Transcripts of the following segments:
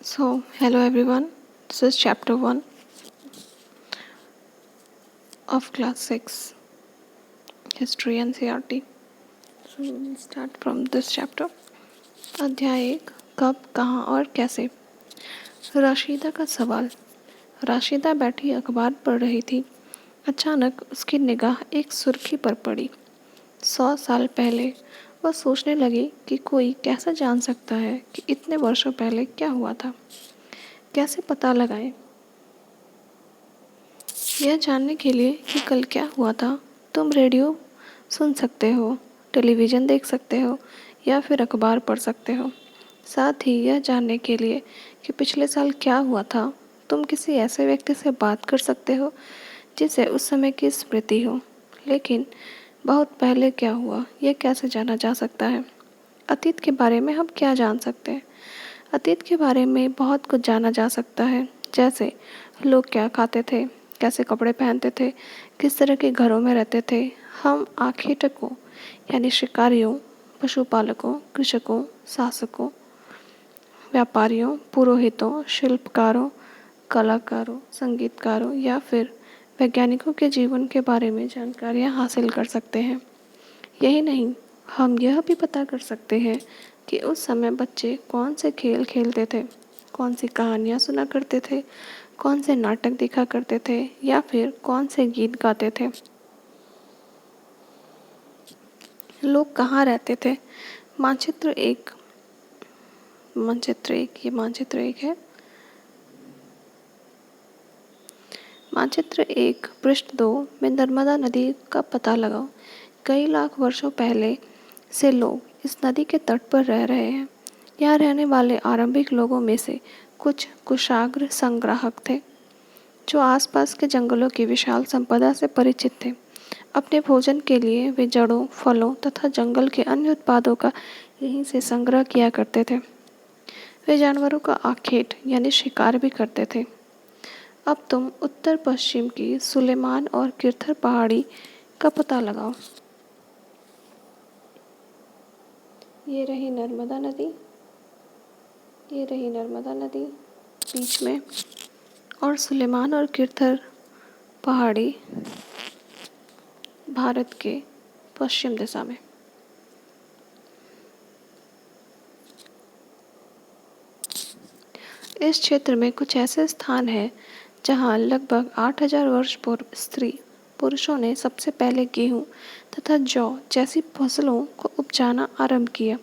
Hello everyone. This is chapter 1 of class 6 History NCERT. So we'll start from this chapter. अध्याय 1 कब, कहाँ और कैसे। राशिदा का सवाल। राशिदा बैठी अखबार पढ़ रही थी। अचानक उसकी निगाह एक सुर्खी पर पड़ी। 100 साल पहले वह सोचने लगी कि कोई कैसे जान सकता है कि इतने वर्षों पहले क्या हुआ था। कैसे पता लगाएं यह जानने के लिए कि कल क्या हुआ था। तुम रेडियो सुन सकते हो, टेलीविज़न देख सकते हो या फिर अखबार पढ़ सकते हो। साथ ही यह जानने के लिए कि पिछले साल क्या हुआ था, तुम किसी ऐसे व्यक्ति से बात कर सकते हो जिसे उस समय की स्मृति हो। लेकिन बहुत पहले क्या हुआ, यह कैसे जाना जा सकता है। अतीत के बारे में हम क्या जान सकते हैं। अतीत के बारे में बहुत कुछ जाना जा सकता है, जैसे लोग क्या खाते थे, कैसे कपड़े पहनते थे, किस तरह के घरों में रहते थे। हम आखेटकों यानी शिकारियों, पशुपालकों, कृषकों, शासकों, व्यापारियों, पुरोहितों, शिल्पकारों, कलाकारों, संगीतकारों या फिर वैज्ञानिकों के जीवन के बारे में जानकारियाँ हासिल कर सकते हैं। यही नहीं, हम यह भी पता कर सकते हैं कि उस समय बच्चे कौन से खेल खेलते थे, कौन सी कहानियाँ सुना करते थे, कौन से नाटक देखा करते थे या फिर कौन से गीत गाते थे। लोग कहाँ रहते थे। मानचित्र एक ये मानचित्र एक है। मानचित्र 1 पृष्ठ 2 में नर्मदा नदी का पता लगाओ। कई लाख वर्षों पहले से लोग इस नदी के तट पर रह रहे हैं। यहाँ रहने वाले आरंभिक लोगों में से कुछ कुशाग्र संग्राहक थे जो आसपास के जंगलों की विशाल संपदा से परिचित थे। अपने भोजन के लिए वे जड़ों, फलों तथा जंगल के अन्य उत्पादों का यहीं से संग्रह किया करते थे। वे जानवरों का आखेट यानी शिकार भी करते थे। अब तुम उत्तर पश्चिम की सुलेमान और किरथर पहाड़ी का पता लगाओ। ये रही नर्मदा नदी बीच में, और सुलेमान और किरथर पहाड़ी भारत के पश्चिम दिशा में। इस क्षेत्र में कुछ ऐसे स्थान हैं जहां लगभग 8000 वर्ष पूर्व स्त्री पुरुषों ने सबसे पहले गेहूं तथा जौ जैसी फसलों को उपजाना आरंभ किया।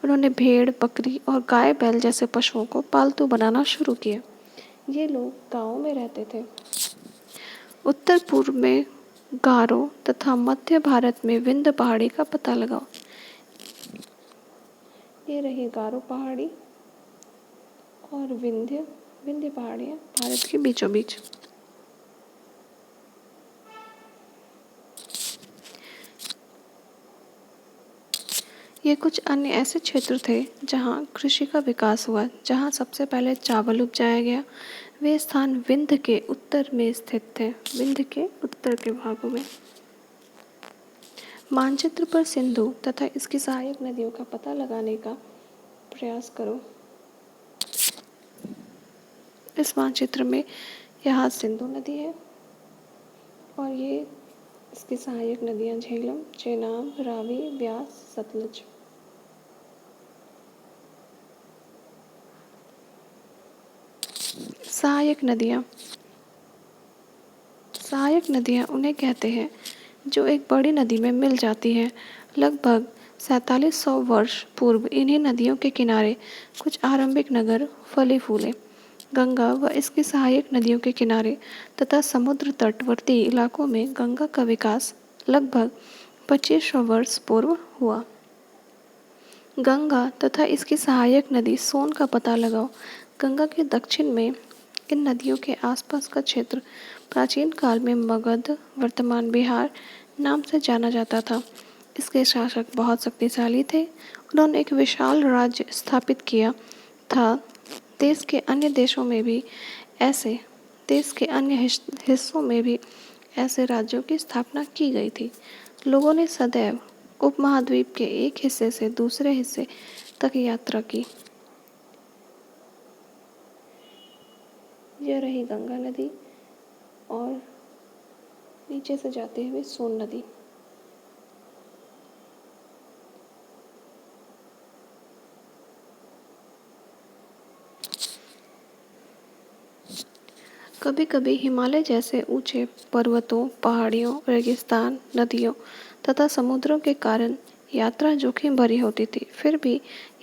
उन्होंने भेड़, बकरी और गाय बैल जैसे पशुओं को पालतू बनाना शुरू किया। ये लोग गांवों में रहते थे। उत्तर पूर्व में गारो तथा मध्य भारत में विंध्य पहाड़ी का पता लगाओ। ये रही गारो पहाड़ी और विंध्य पहाड़ियाँ भारत के बीचों बीच। ये कुछ अन्य ऐसे क्षेत्र थे जहाँ कृषि का विकास हुआ, जहाँ सबसे पहले चावल उपजाया गया। वे स्थान विंध्य के उत्तर में स्थित थे, विंध्य के उत्तर के भागों में। मानचित्र पर सिंधु तथा इसकी सहायक नदियों का पता लगाने का प्रयास करो। इस मानचित्र में यहाँ सिंधु नदी है और ये इसकी सहायक नदियाँ झेलम, चेनाब, रावी, ब्यास, सतलज। सहायक नदियाँ उन्हें कहते हैं जो एक बड़ी नदी में मिल जाती हैं। लगभग 4700 वर्ष पूर्व इन्हीं नदियों के किनारे कुछ आरंभिक नगर फले फूले। गंगा व इसकी सहायक नदियों के किनारे तथा समुद्र तटवर्ती इलाकों में गंगा का विकास लगभग 2500 वर्ष पूर्व हुआ। गंगा तथा इसकी सहायक नदी सोन का पता लगाओ। गंगा के दक्षिण में इन नदियों के आसपास का क्षेत्र प्राचीन काल में मगध, वर्तमान बिहार नाम से जाना जाता था। इसके शासक बहुत शक्तिशाली थे। उन्होंने एक विशाल राज्य स्थापित किया था। देश के अन्य हिस्सों में भी ऐसे राज्यों की स्थापना की गई थी। लोगों ने सदैव उपमहाद्वीप के एक हिस्से से दूसरे हिस्से तक यात्रा की। यह रही गंगा नदी और नीचे से जाते हुए सोन नदी। कभी कभी हिमालय जैसे ऊंचे पर्वतों, पहाड़ियों, रेगिस्तान, नदियों तथा समुद्रों के कारण यात्रा जोखिम भरी होती थी। फिर भी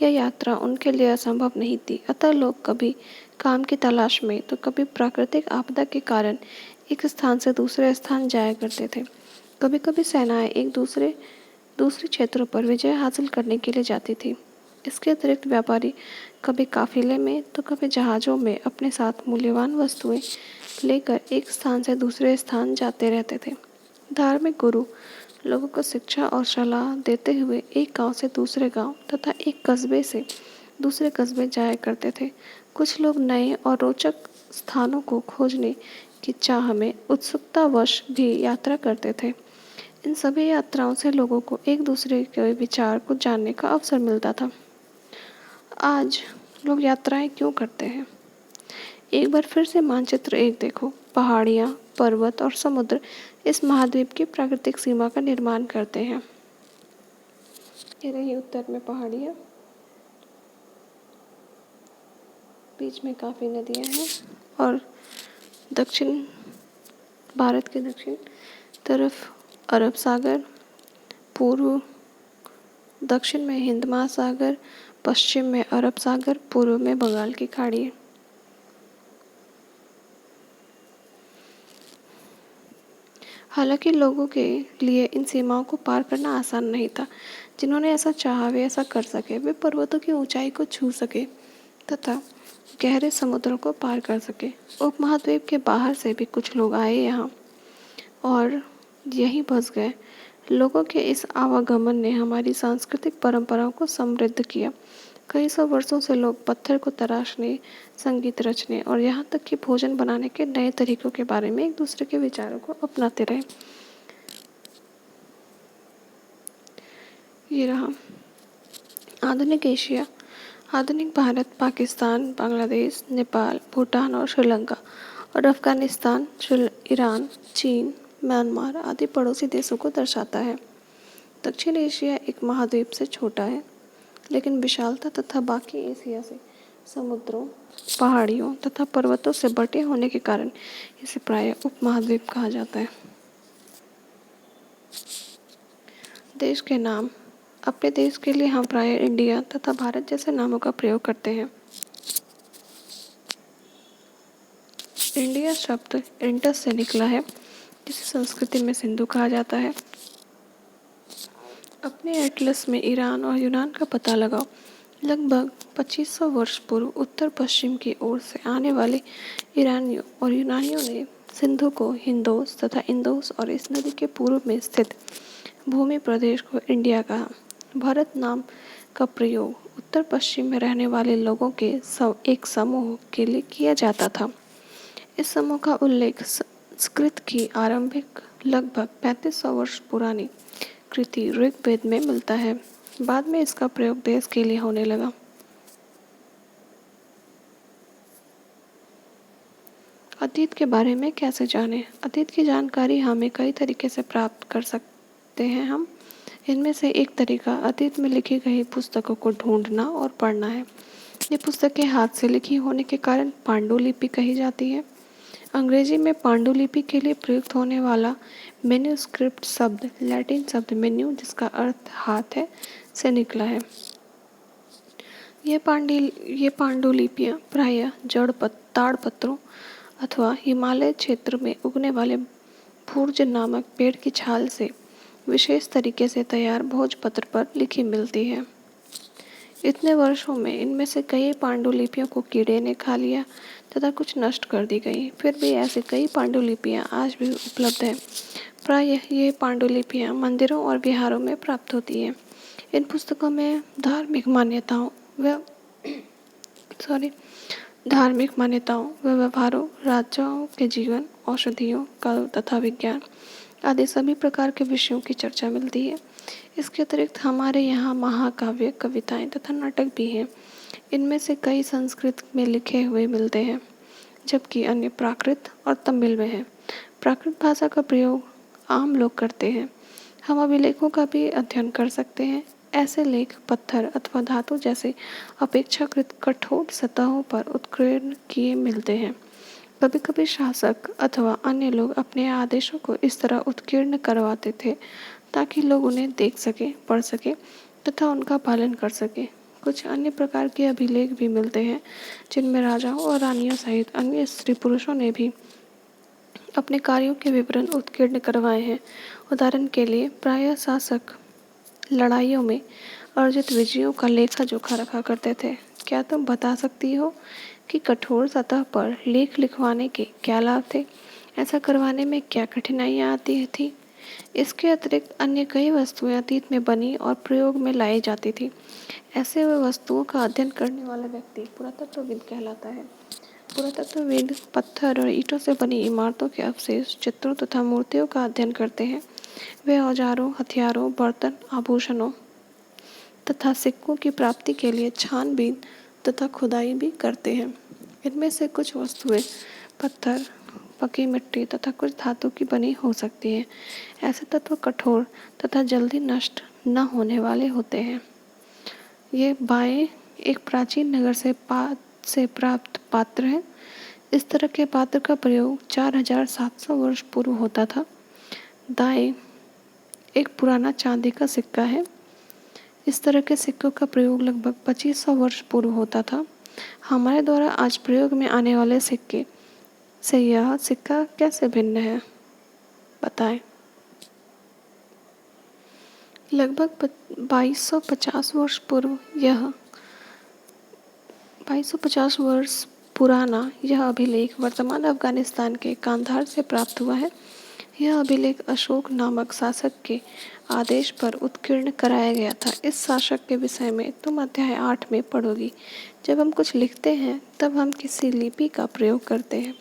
यह यात्रा उनके लिए असंभव नहीं थी। अतः लोग कभी काम की तलाश में तो कभी प्राकृतिक आपदा के कारण एक स्थान से दूसरे स्थान जाया करते थे। कभी कभी सेनाएं एक दूसरे क्षेत्रों पर विजय हासिल करने के लिए जाती थी। इसके अतिरिक्त व्यापारी कभी काफिले में तो कभी जहाज़ों में अपने साथ मूल्यवान वस्तुएं लेकर एक स्थान से दूसरे स्थान जाते रहते थे। धार्मिक गुरु लोगों को शिक्षा और सलाह देते हुए एक गांव से दूसरे गांव तथा एक कस्बे से दूसरे कस्बे जाया करते थे। कुछ लोग नए और रोचक स्थानों को खोजने की चाह में उत्सुकतावश भी यात्रा करते थे। इन सभी यात्राओं से लोगों को एक दूसरे के विचार को जानने का अवसर मिलता था। आज लोग यात्राएं क्यों करते हैं? एक बार फिर से मानचित्र एक देखो। पहाड़ियाँ, पर्वत और समुद्र इस महाद्वीप की प्राकृतिक सीमा का निर्माण करते हैं। ये रही उत्तर में पहाड़ियाँ, बीच में काफ़ी नदियाँ हैं और दक्षिण भारत के दक्षिण तरफ अरब सागर, पूर्व दक्षिण में हिंद महासागर, पश्चिम में अरब सागर, पूर्व में बंगाल की खाड़ी है। हालांकि लोगों के लिए इन सीमाओं को पार करना आसान नहीं था। जिन्होंने ऐसा चाहा वे ऐसा कर सके। वे पर्वतों की ऊंचाई को छू सके तथा गहरे समुद्रों को पार कर सके। उपमहाद्वीप के बाहर से भी कुछ लोग आए यहाँ और यहीं बस गए। लोगों के इस आवागमन ने हमारी सांस्कृतिक परंपराओं को समृद्ध किया। कई सौ वर्षों से लोग पत्थर को तराशने, संगीत रचने और यहाँ तक कि भोजन बनाने के नए तरीकों के बारे में एक दूसरे के विचारों को अपनाते रहे। ये रहा आधुनिक एशिया। आधुनिक भारत, पाकिस्तान, बांग्लादेश, नेपाल, भूटान और श्रीलंका और अफगानिस्तान, ईरान, चीन, म्यांमार आदि पड़ोसी देशों को दर्शाता है। दक्षिण एशिया एक महाद्वीप से छोटा है, लेकिन विशालता तथा बाकी एशिया से समुद्रों, पहाड़ियों तथा पर्वतों से बटे होने के कारण इसे प्रायः उपमहाद्वीप कहा जाता है। देश के नाम। अपने देश के लिए हम प्रायः इंडिया तथा भारत जैसे नामों का प्रयोग करते हैं। इंडिया शब्द इंडस से निकला है, जिसे संस्कृति में सिंधु कहा जाता है। अपने एटलस में ईरान और यूनान का पता लगाओ। लगभग 2500 वर्ष पूर्व उत्तर पश्चिम की ओर से आने वाले ईरानियों और यूनानियों ने सिंधु को हिंदोस तथा इंदोस और इस नदी के पूर्व में स्थित भूमि प्रदेश को इंडिया कहा। भारत नाम का प्रयोग उत्तर पश्चिम में रहने वाले लोगों के एक समूह के लिए किया जाता था। इस समूह का उल्लेख संस्कृत की आरंभिक लगभग 3500 वर्ष पुरानी कृति ऋग्वेद में मिलता है। बाद में इसका प्रयोग देश के लिए होने लगा। अतीत के बारे में कैसे जानें? अतीत की जानकारी हमें कई तरीके से प्राप्त कर सकते हैं हम। इनमें से एक तरीका अतीत में लिखी गई पुस्तकों को ढूंढना और पढ़ना है। ये पुस्तकें हाथ से लिखी होने के कारण पांडुलिपि कही जाती है। अंग्रेजी में पांडुलिपि के लिए प्रयुक्त होने वाला मैन्युस्क्रिप्ट शब्द लैटिन शब्द मेन्यू, जिसका अर्थ हाथ है, से निकला है। ये पांडुलिपियाँ प्रायः ताड़पत्रों अथवा हिमालय क्षेत्र में उगने वाले भूर्ज नामक पेड़ की छाल से विशेष तरीके से तैयार भोजपत्र पर लिखी मिलती है। इतने वर्षों में इनमें से कई पांडुलिपियों को कीड़े ने खा लिया तथा कुछ नष्ट कर दी गई। फिर भी ऐसे कई पांडुलिपियाँ आज भी उपलब्ध हैं। प्रायः ये पांडुलिपियाँ मंदिरों और विहारों में प्राप्त होती हैं। इन पुस्तकों में धार्मिक मान्यताओं व व्यवहारों, राजाओं के जीवन, औषधियों, कल तथा विज्ञान आदि सभी प्रकार के विषयों की चर्चा मिलती है। इसके अतिरिक्त हमारे यहाँ महाकाव्य, कविताएं तथा नाटक भी हैं। इनमें से कई संस्कृत में लिखे हुए मिलते हैं। जबकि अन्य प्राकृत और तमिल में है। प्राकृत भाषा का प्रयोग आम लोग करते हैं। हम अभिलेखों का भी अध्ययन कर सकते हैं। ऐसे लेख पत्थर अथवा धातु जैसे अपेक्षाकृत कठोर सतहों पर उत्कीर्ण किए मिलते हैं। कभी कभी शासक अथवा अन्य लोग अपने आदेशों को इस तरह उत्कीर्ण करवाते थे ताकि लोग उन्हें देख सके, पढ़ सके तथा उनका पालन कर सके। कुछ अन्य प्रकार के अभिलेख भी मिलते हैं जिनमें राजाओं और रानियों सहित अन्य स्त्री पुरुषों ने भी अपने कार्यों के विवरण उत्कीर्ण करवाए हैं। उदाहरण के लिए प्रायः शासक लड़ाइयों में अर्जित विजयों का लेखा जोखा रखा करते थे। क्या तुम बता सकती हो कि कठोर सतह पर लेख लिखवाने के क्या लाभ थे? ऐसा करवाने में क्या कठिनाइयाँ आती थी? इसके अतिरिक्त अन्य कई वस्तुएं अतीत में बनी और प्रयोग में लाई जाती थी। ऐसे वस्तुओं का अध्ययन करने वाला व्यक्ति पुरातत्वविद कहलाता है। पुरातत्वविद पत्थर और ईंटों से बनी इमारतों के अवशेष, चित्रों तथा मूर्तियों का अध्ययन करते हैं। वे औजारों, हथियारों, बर्तन, आभूषणों तथा सिक्कों की प्राप्ति के लिए छानबीन तथा खुदाई भी करते हैं। इनमें से कुछ वस्तुएं पत्थर, पकी मिट्टी तथा कुछ धातु की बनी हो सकती हैं। ऐसे तत्व कठोर तथा जल्दी नष्ट न होने वाले होते हैं। ये बाएं एक प्राचीन नगर से प्राप्त पात्र है। इस तरह के पात्र का प्रयोग 4700 वर्ष पूर्व होता था। दाएं एक पुराना चांदी का सिक्का है। इस तरह के सिक्कों का प्रयोग लगभग 2500 वर्ष पूर्व होता था। हमारे द्वारा आज प्रयोग में आने वाले सिक्के से यह सिक्का कैसे भिन्न है, बताएं। लगभग 2250 वर्ष पूर्व 2250 वर्ष पुराना यह अभिलेख वर्तमान अफगानिस्तान के कांधार से प्राप्त हुआ है। यह अभिलेख अशोक नामक शासक के आदेश पर उत्कीर्ण कराया गया था। इस शासक के विषय में तुम अध्याय 8 में पढ़ोगी। जब हम कुछ लिखते हैं तब हम किसी लिपि का प्रयोग करते हैं।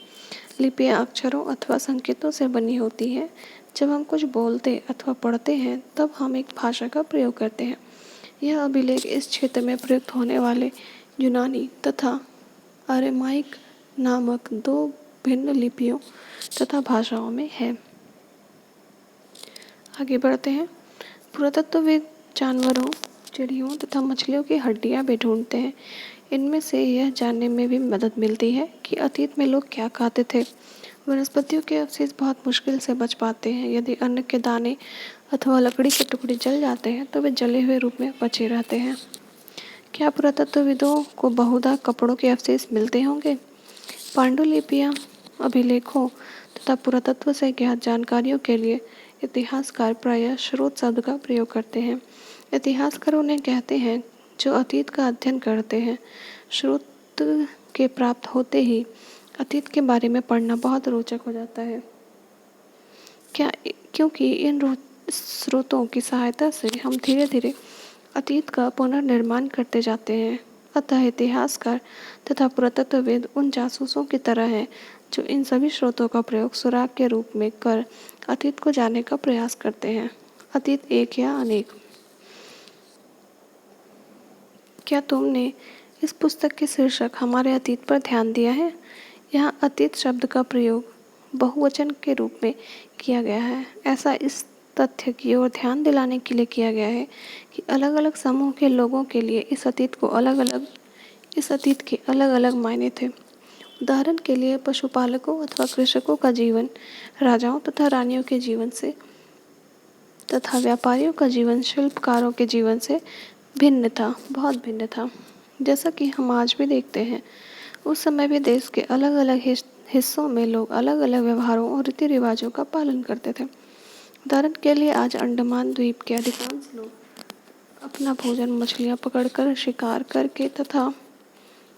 लिपियाँ अक्षरों अथवा संकेतों से बनी होती हैं। जब हम कुछ बोलते अथवा पढ़ते हैं तब हम एक भाषा का प्रयोग करते हैं। यह अभिलेख इस क्षेत्र में प्रयुक्त होने वाले यूनानी तथा अरेमाइक नामक दो भिन्न लिपियों तथा भाषाओं में है। आगे बढ़ते हैं। पुरातत्वविद जानवरों, चिड़ियों तथा मछलियों की हड्डियां भी ढूंढते हैं। इनमें से यह जानने में भी मदद मिलती है कि अतीत में लोग क्या खाते थे। वनस्पतियों के अवशेष बहुत मुश्किल से बच पाते हैं। यदि अन्न के दाने अथवा लकड़ी के टुकड़े जल जाते हैं तो वे जले हुए रूप में बचे रहते हैं। क्या पुरातत्वविदों को बहुधा कपड़ों के अवशेष मिलते होंगे? पांडुलिपियां, अभिलेखों तथा पुरातत्व से ज्ञात जानकारियों के लिए इतिहासकार प्रायः स्रोत शब्द का प्रयोग करते हैं। इतिहासकार उन्हें कहते हैं जो अतीत का अध्ययन करते हैं। स्रोत के प्राप्त होते ही अतीत के बारे में पढ़ना बहुत रोचक हो जाता है, क्योंकि इन स्रोतों की सहायता से हम धीरे धीरे अतीत का पुनर्निर्माण करते जाते हैं। अतः इतिहासकार तथा पुरातत्वविद उन जासूसों की तरह हैं जो इन सभी स्रोतों का प्रयोग सुराग के रूप में कर अतीत को जानने का प्रयास करते हैं। अतीत एक या अनेक। क्या तुमने इस पुस्तक के शीर्षक हमारे अतीत पर ध्यान दिया है? यहाँ अतीत शब्द का प्रयोग बहुवचन के रूप में किया गया है। ऐसा इस तथ्य की ओर ध्यान दिलाने के लिए किया गया है कि अलग अलग समूह के लोगों के लिए इस अतीत के अलग अलग मायने थे। उदाहरण के लिए पशुपालकों अथवा कृषकों का जीवन राजाओं तथा रानियों के जीवन से तथा व्यापारियों का जीवन शिल्पकारों के जीवन से भिन्न था, बहुत भिन्न था। जैसा कि हम आज भी देखते हैं, उस समय भी देश के अलग अलग हिस्सों में लोग अलग अलग व्यवहारों और रीति रिवाजों का पालन करते थे। उदाहरण के लिए आज अंडमान द्वीप के अधिकांश लोग अपना भोजन मछलियाँ पकड़कर, शिकार करके तथा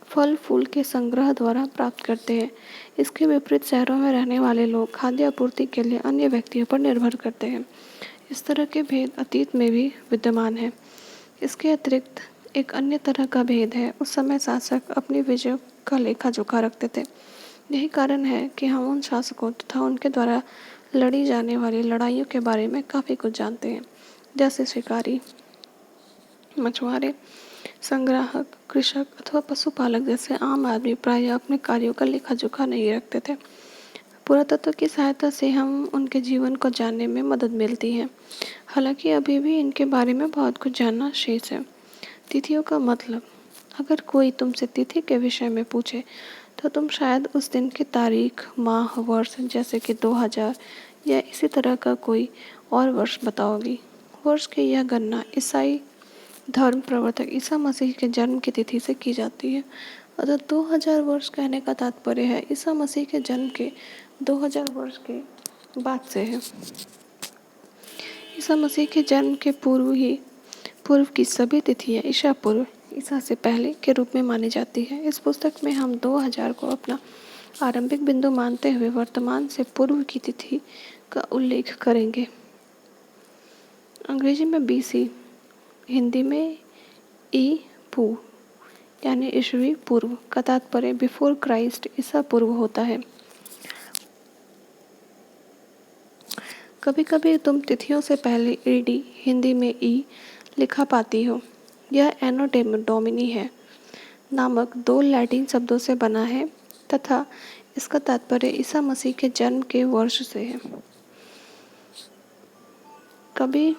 फल फूल के संग्रह द्वारा प्राप्त करते हैं। इसके विपरीत शहरों में रहने वाले लोग खाद्य आपूर्ति के लिए अन्य व्यक्तियों पर निर्भर करते हैं। इस तरह के भेद अतीत में भी विद्यमान है। इसके अतिरिक्त एक अन्य तरह का भेद है, उस समय शासक अपनी विजयों का लेखा जोखा रखते थे। यही कारण है कि हम उन शासकों तथा उनके द्वारा लड़ी जाने वाली लड़ाइयों के बारे में काफ़ी कुछ जानते हैं, जैसे शिकारी, मछुआरे, संग्राहक, कृषक अथवा पशुपालक जैसे आम आदमी प्रायः अपने कार्यों का लेखा जोखा नहीं रखते थे। पुरातत्व की सहायता से हम उनके जीवन को जानने में मदद मिलती है। हालांकि अभी भी इनके बारे में बहुत कुछ जानना शेष है। तिथियों का मतलब, अगर कोई तुमसे तिथि के विषय में पूछे तो तुम शायद उस दिन की तारीख, माह, वर्ष जैसे कि 2000 या इसी तरह का कोई और वर्ष बताओगी। वर्ष की यह गणना ईसाई धर्म प्रवर्तक ईसा मसीह के जन्म की तिथि से की जाती है। अतः 2000 वर्ष कहने का तात्पर्य है ईसा मसीह के जन्म के 2000 वर्ष के बाद से है। ईसा मसीह के जन्म के पूर्व की सभी तिथियां ईसा पूर्व, ईसा से पहले के रूप में मानी जाती है। इस पुस्तक में हम 2000 को अपना आरंभिक बिंदु मानते हुए वर्तमान से पूर्व की तिथि का उल्लेख करेंगे। अंग्रेजी में BC, हिंदी में ई पू यानी ईस्वी पूर्व का तात्पर्य बिफोर क्राइस्ट, ईसा पूर्व होता है। कभी कभी तुम तिथियों से पहले AD, हिंदी में ई लिखा पाती हो। यह एनो डोमिनी है नामक 2 लैटिन शब्दों से बना है तथा इसका तात्पर्य ईसा मसीह के जन्म के वर्ष से है। कभी